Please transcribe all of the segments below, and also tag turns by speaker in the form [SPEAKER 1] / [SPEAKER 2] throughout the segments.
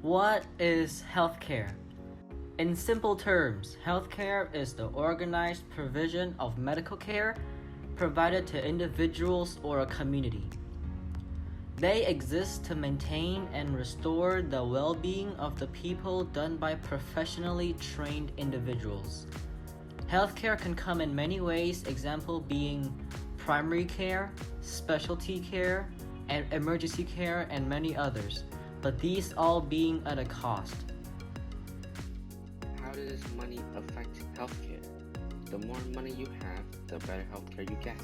[SPEAKER 1] What is healthcare? In simple terms, healthcare is the organized provision of medical care provided to individuals or a community. They exist to maintain and restore the well-being of the people done by professionally trained individuals. Healthcare can come in many ways, example being primary care, specialty care, and emergency care, and many others, but these all being at a cost.
[SPEAKER 2] How does money affect healthcare? The more money you have, the better healthcare you get.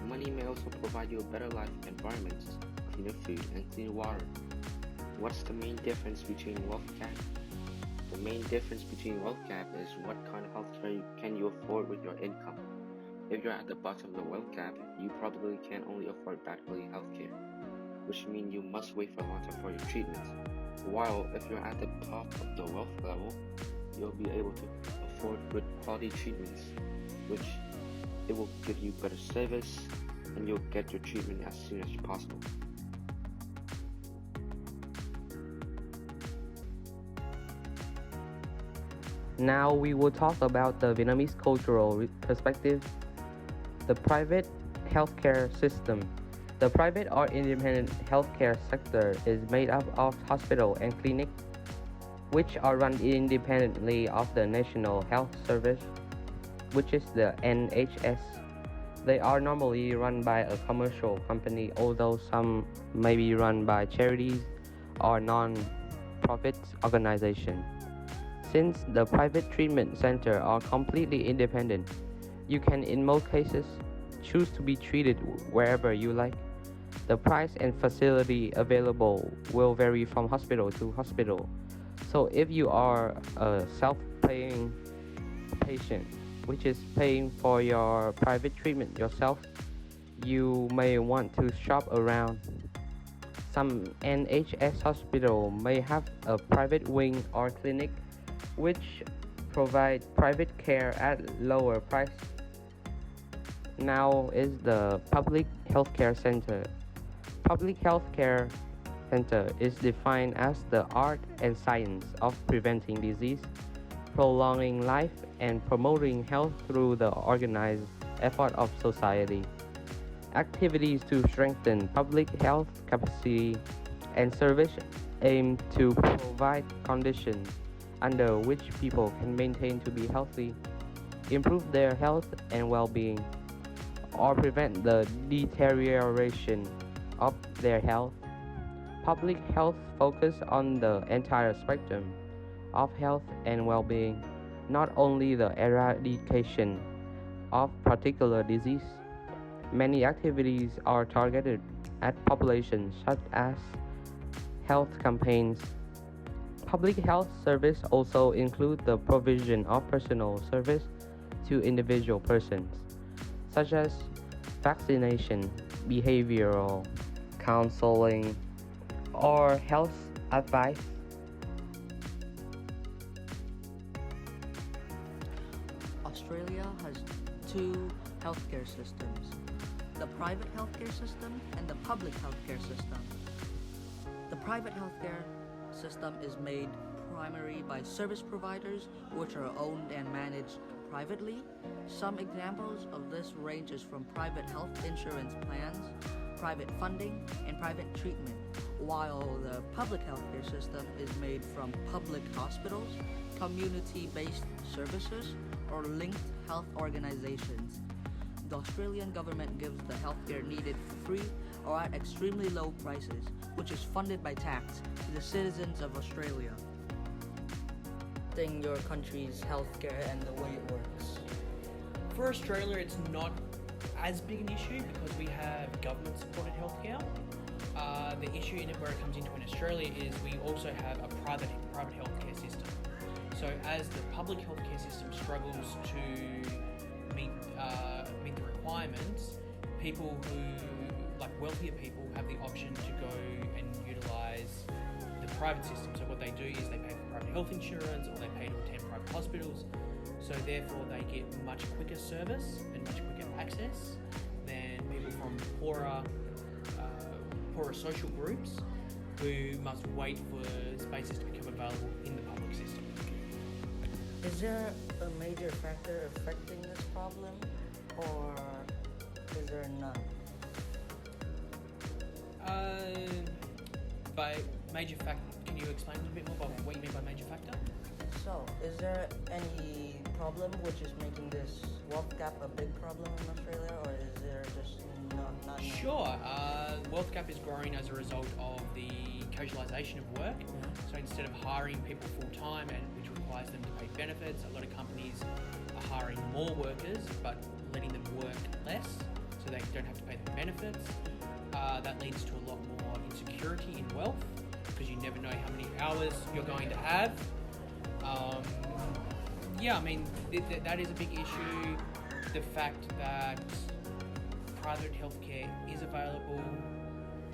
[SPEAKER 2] Money may also provide you a better life environment, cleaner food, and clean water. What's the main difference between wealth gap? The main difference between wealth gap is what kind of healthcare can you afford with your income. If you're at the bottom of the wealth gap, you probably can only afford bad quality healthcare, which means you must wait for a long time for your treatment. While if you're at the top of the wealth level, you'll be able to afford good quality treatments, which it will give you better service and you'll get your treatment as soon as possible.
[SPEAKER 3] Now we will talk about the Vietnamese cultural perspective. The private healthcare system. The private or independent healthcare sector is made up of hospitals and clinics, which are run independently of the National Health Service, which is the NHS. They are normally run by a commercial company, although some may be run by charities or non-profit organizations. Since the private treatment centers are completely independent, you can in most cases choose to be treated wherever you like. The price and facility available will vary from hospital to hospital. So if you are a self-paying patient, which is paying for your private treatment yourself, you may want to shop around. Some NHS hospital may have a private wing or clinic which provide private care at lower price. Now is the public healthcare center. Public healthcare center is defined as the art and science of preventing disease, prolonging life, and promoting health through the organized effort of society. Activities to strengthen public health capacity and service aim to provide conditions under which people can maintain to be healthy, improve their health and well-being, or prevent the deterioration of their health. Public health focuses on the entire spectrum of health and well-being, not only the eradication of particular disease. Many activities are targeted at populations such as health campaigns. Public health service also include the provision of personal service to individual persons, such as vaccination, behavioral counseling, or health advice.
[SPEAKER 4] Australia has two healthcare systems, the private healthcare system and the public healthcare system. The private healthcare system is made primarily by service providers which are owned and managed privately. Some examples of this ranges from private health insurance plans, private funding, and private treatment, while the public healthcare system is made from public hospitals, community-based services, or linked health organizations. The Australian government gives the healthcare needed for free or at extremely low prices, which is funded by tax to the citizens of Australia.
[SPEAKER 1] Your country's healthcare and the way it works.
[SPEAKER 5] For Australia, it's not as big an issue because we have government-supported healthcare. The issue in it where it comes into in Australia is we also have a private healthcare system. So as the public healthcare system struggles to meet the requirements, people who, like wealthier people, have the option to go and utilise the private system. So what they do is they pay for private health insurance or they pay to attend private hospitals. So therefore they get much quicker service and much quicker access than people from poorer social groups who must wait for spaces to become available in the public system.
[SPEAKER 4] Is there a major factor affecting this problem, or is there none?
[SPEAKER 5] By major factor, can you explain a little bit more about what you mean by major factor?
[SPEAKER 4] So, is there any problem which is making this wealth gap a big problem in Australia, or is there just not?
[SPEAKER 5] Sure. Wealth gap is growing as a result of the casualisation of work. So instead of hiring people full time, and which requires them to pay benefits, a lot of companies are hiring more workers but letting them work less, so they don't have to pay them benefits. That leads to a lot more insecurity in wealth because you never know how many hours you're going to have. That is a big issue. The fact that private healthcare is available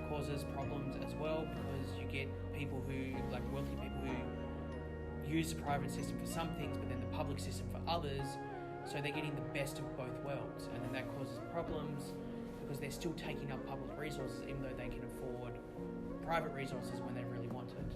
[SPEAKER 5] causes problems as well, because you get people who, like wealthy people who use the private system for some things but then the public system for others, so they're getting the best of both worlds, and then that causes problems because they're still taking up public resources even though they can afford private resources when they really want it.